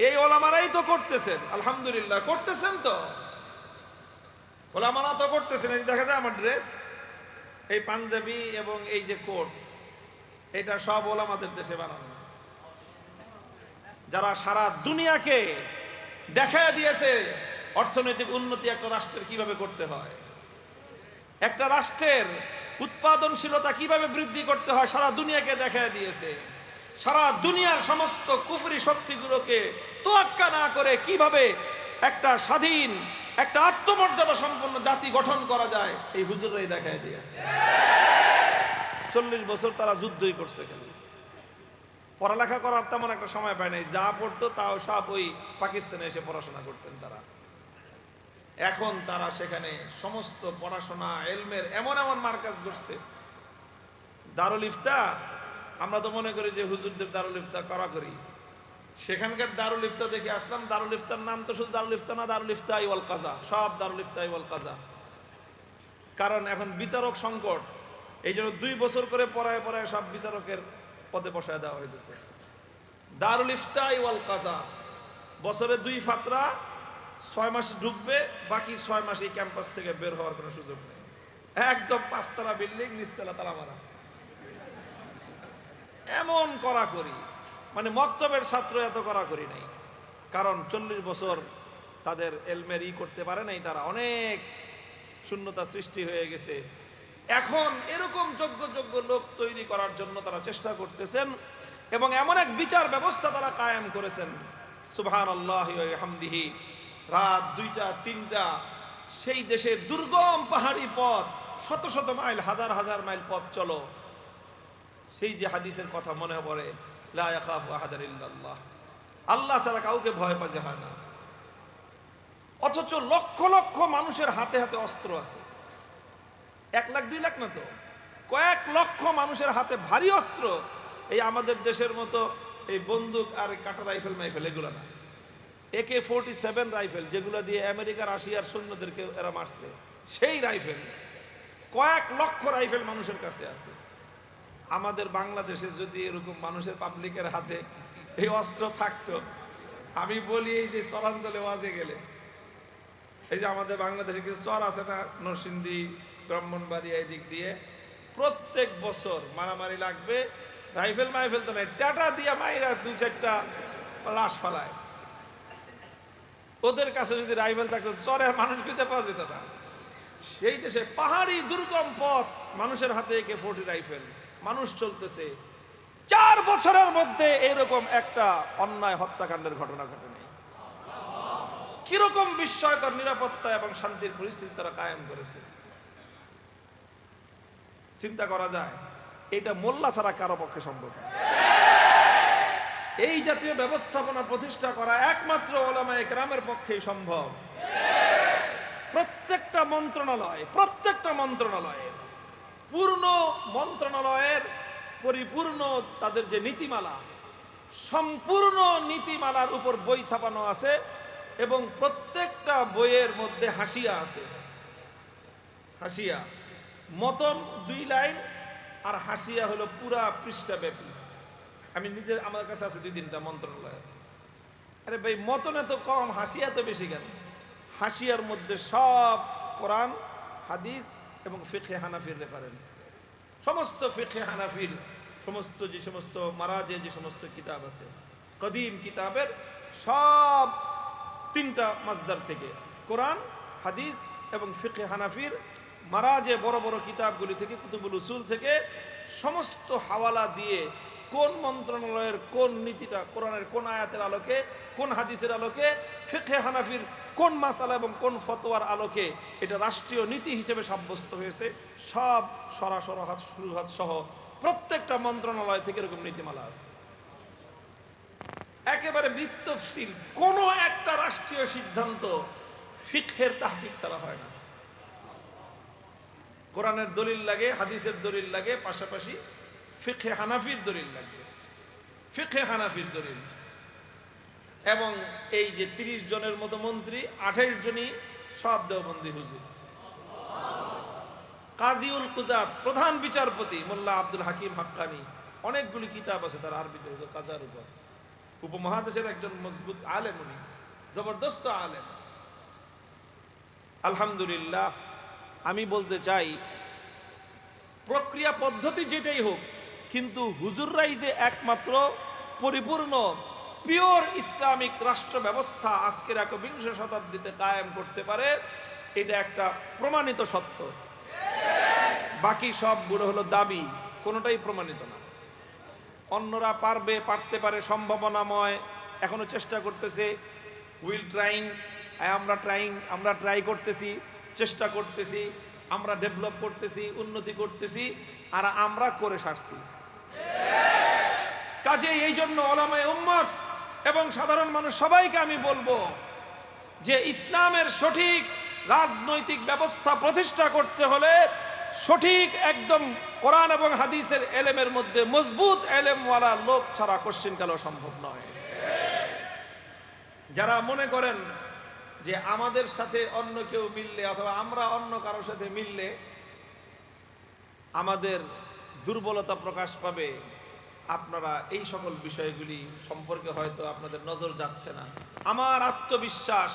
এই ওলামারাই তো করতেছেন, আলহামদুলিল্লাহ করতেছেন তো, ওলামারা তো করতেছেন। এই দেখা যায় আমার ড্রেস, এই পাঞ্জাবি এবং এই যে কোট, এটা সব ওলামাদের দেশে বানানো, যারা সারা দুনিয়াকে দেখায় দিয়েছে অর্থনৈতিক উন্নতি একটা রাষ্ট্রের কিভাবে করতে হয়, একটা রাষ্ট্রের উৎপাদনশীলতা কিভাবে বৃদ্ধি করতে হয়, সারা দুনিয়াকে দেখায় দিয়েছে। সারা দুনিয়ার সমস্ত কুফরি শক্তিগুলোকে তোয়াক্কা না করে কিভাবে একটা স্বাধীন, একটা আত্মমর্যাদা সম্পন্ন জাতি গঠন করা যায়, এই হুজুররাই দেখায় দিয়েছে। 40 বছর তারা যুদ্ধই করছে, কেন পড়ালেখা করার তেমন একটা সময় পায় নাই, যা পড়তো তাও সব ওই পাকিস্তানে এসে পড়াশোনা করতেন তারা। এখন তারা সেখানে সমস্ত পড়াশোনা এলমের এমন এমন মার্কাজ করছে। দারুল ইফতা, আমরা তো মনে করি যে হুজুরদের দারুল ইফতা করা করি, সেখানকার দারুল ইফতা দেখে আসলাম। দারুল ইফতার নাম তো শুধু দারুল ইফতা না, দারুল ইফতা ওয়াল কাজা, সব দারুল ইফতা ওয়াল কাজা। কারণ এখন বিচারক সংকট, এই জন্য 2 বছর করে পড়ায় পড়ায় সব বিচারকের পদে বসায় দেওয়া হয়েছে। দারুল ইফতা ওয়াল কাজা, বছরে 2 ফাতরা, 6 মাস ঢুকবে, বাকি 6 মাস এই ক্যাম্পাস থেকে বের হওয়ার কোনো সুযোগ নেই। একদম 5 তলা বিল্ডিং, নিচতলা তালা মারা, এমন করা করি। মানে মক্তবের ছাত্র এত করা করি নাই, কারণ 40 বছর তাদের এলমের করতে পারে নাই, তারা অনেক শূন্যতা সৃষ্টি হয়ে গেছে। এখন এরকম যোগ্য যোগ্য লোক তৈরি করার জন্য তারা চেষ্টা করতেছেন এবং এমন এক বিচার ব্যবস্থা তারা কায়েম করেছেন, সুবহানাল্লাহি ওয়া বিহামদিহি। রাত 2টা 3টা সেই দেশের দুর্গম পাহাড়ি পথ, শত শত মাইল, হাজার হাজার মাইল পথ চলো, সেই যে হাদিসের কথা মনে পড়ে, লা ইয়াখাফু আহাদান ইল্লাল্লাহ, আল্লাহ ছাড়া কাউকে ভয় পাইতে হয় না। অথচ লক্ষ লক্ষ মানুষের হাতে হাতে অস্ত্র আছে, 1 লাখ 2 লাখ না তো, কয়েক লক্ষ মানুষের হাতে ভারী অস্ত্র। এই আমাদের দেশের মতো এই বন্দুক আর কাটা রাইফেল মাইফেল এগুলো না, AK-47 রাইফেল, যেগুলো দিয়ে আমেরিকার রাশিয়ার সৈন্যদেরকে এরা মারছে, সেই রাইফেল, কয়েক লক্ষ রাইফেল মানুষের কাছে আছে। আমাদের বাংলাদেশে যদি এরকম মানুষের পাবলিকের হাতে এই অস্ত্র থাকতো, আমি বলি এই যে চরাঞ্চলে ওয়াজে গেলে, এই যে আমাদের বাংলাদেশে কিছু চর আছে না, নরসিংদী, ব্রাহ্মণবাড়িয়া, এই দিক দিয়ে প্রত্যেক বছর মারামারি লাগবে, রাইফেল মাইফেল তো নাই, টাটা দিয়া মাইরা 2-4টা লাশ ফালায়। ওদের কাছে যদি রাইফেল থাকতো, চরের মানুষ খুঁজে পাওয়া যেত না। সেই দেশে পাহাড়ি দুর্গম পথ, মানুষের হাতে AK-40 রাইফেল, মানুষ চলতেছে। 4 বছরের মধ্যে এরকম একটা অন্যায় হত্যাকাণ্ডের ঘটনা ঘটেনি। কিরকম বিস্ময়কর নিরাপত্তা এবং শান্তির পরিস্থিতি তারা কায়েম করেছে, চিন্তা করা যায়। এটা মোল্লা ছাড়া কারো পক্ষে সম্ভব না। এই জাতীয় ব্যবস্থাপনা প্রতিষ্ঠা করা একমাত্র উলামায়ে কেরামের পক্ষেই সম্ভব। প্রত্যেকটা মন্ত্রণালয়ের পূর্ণ মন্ত্রণালয়ের পরিপূর্ণ তাদের যে নীতিমালা, সম্পূর্ণ নীতিমালার উপর বই ছাপানো আছে এবং প্রত্যেকটা বইয়ের মধ্যে হাসিয়া আছে। হাসিয়া মতন 2 লাইন আর হাসিয়া হলো পুরা পৃষ্ঠাব্যাপী। আমি নিজে, আমার কাছে আছে 2-3টা মন্ত্রণালয়। আরে ভাই, মতনে তো কম, হাসিয়া তো বেশি কেন? হাসিয়ার মধ্যে সব কোরআন, হাদিস এবং ফিকহে হানাফির রেফারেন্স, সমস্ত ফিকহে হানাফির যে সমস্ত মারাজে যে সমস্ত কিতাব আছে, কদিম কিতাবের সব 3টা মাসদার থেকে, কোরআন, হাদিস এবং ফিকহে হানাফির মারাজে বড় বড় কিতাবগুলি থেকে, কুতুবুল উসুল থেকে সমস্ত হাওয়ালা দিয়ে কোন মন্ত্রণালয়ের কোন নীতিটা কোরআনের কোন আয়াতের আলোকে, কোন হাদিসের আলোকে, ফিকহে হানাফির কোন মাসালা এবং কোন ফতোয়ার আলোকে এটা রাষ্ট্রীয় নীতি হিসেবে সাব্যস্ত হয়েছে, সব সরাসরহাত শুরুহাত সহ প্রত্যেকটা মন্ত্রণালয় থেকে এরকম নীতিমালা আছে। একেবারে বিতফসিল কোন একটা রাষ্ট্রীয় সিদ্ধান্ত ফিকহের তাহকিক ছাড়া হয় না। কোরআনের দলিল লাগে, হাদিসের দলিল লাগে, পাশাপাশি ফিকহে হানাফির দলিল লাগবে, ফিকহে হানাফির দলিল। এবং এই যে 30 জনের মতো মন্ত্রী, 28 জনই সব দেওবন্দি হুজুর। কাজীউল কুজাত, প্রধান বিচারপতি মোল্লা আব্দুল হাকিম হাক্কানি, অনেকগুলি কিতাব আছে তার আরবিতে কাজার উপর। উপমহাদেশের একজন মজবুত আলেম, উনি জবরদস্ত আলেম। আলহামদুলিল্লাহ, আমি বলতে চাই প্রক্রিয়া পদ্ধতি যেটাই হোক, কিন্তু হুজুররাই যে একমাত্র পরিপূর্ণ পিওর ইসলামিক রাষ্ট্র ব্যবস্থা আজকের একবিংশ শতাব্দীতে কায়েম করতে পারে, এটা একটা প্রমাণিত সত্য। বাকি সবগুলো হলো দাবি, কোনোটাই প্রমাণিত না। অন্যরা পারবে, পারতে পারে, সম্ভাবনাময়, এখনো চেষ্টা করতেছে। উইল ট্রাইং, আমরা ট্রাই করতেছি, চেষ্টা করতেছি, আমরা ডেভেলপ করতেছি, উন্নতি করতেছি, আর আমরা করে সারছি। কাজে এই জন্য ওলামায়ে উম্মত এবং সাধারণ মানুষ সবাইকে আমি বলবো যে ইসলামের সঠিক রাজনৈতিক ব্যবস্থা প্রতিষ্ঠা করতে হলে সঠিক একদম কোরআন এবং হাদিসের এলেমের মধ্যে মজবুত এলেমওয়ালা লোক ছাড়া কোশ্চিনকালও সম্ভব নয়। যারা মনে করেন যে আমাদের সাথে অন্য কেউ মিললে অথবা আমরা অন্য কারোর সাথে মিললে আমাদের দুর্বলতা প্রকাশ পাবে, আপনারা এই সকল বিষয়গুলি সম্পর্কে হয়তো আপনাদের নজর যাচ্ছে না। আমার আত্মবিশ্বাস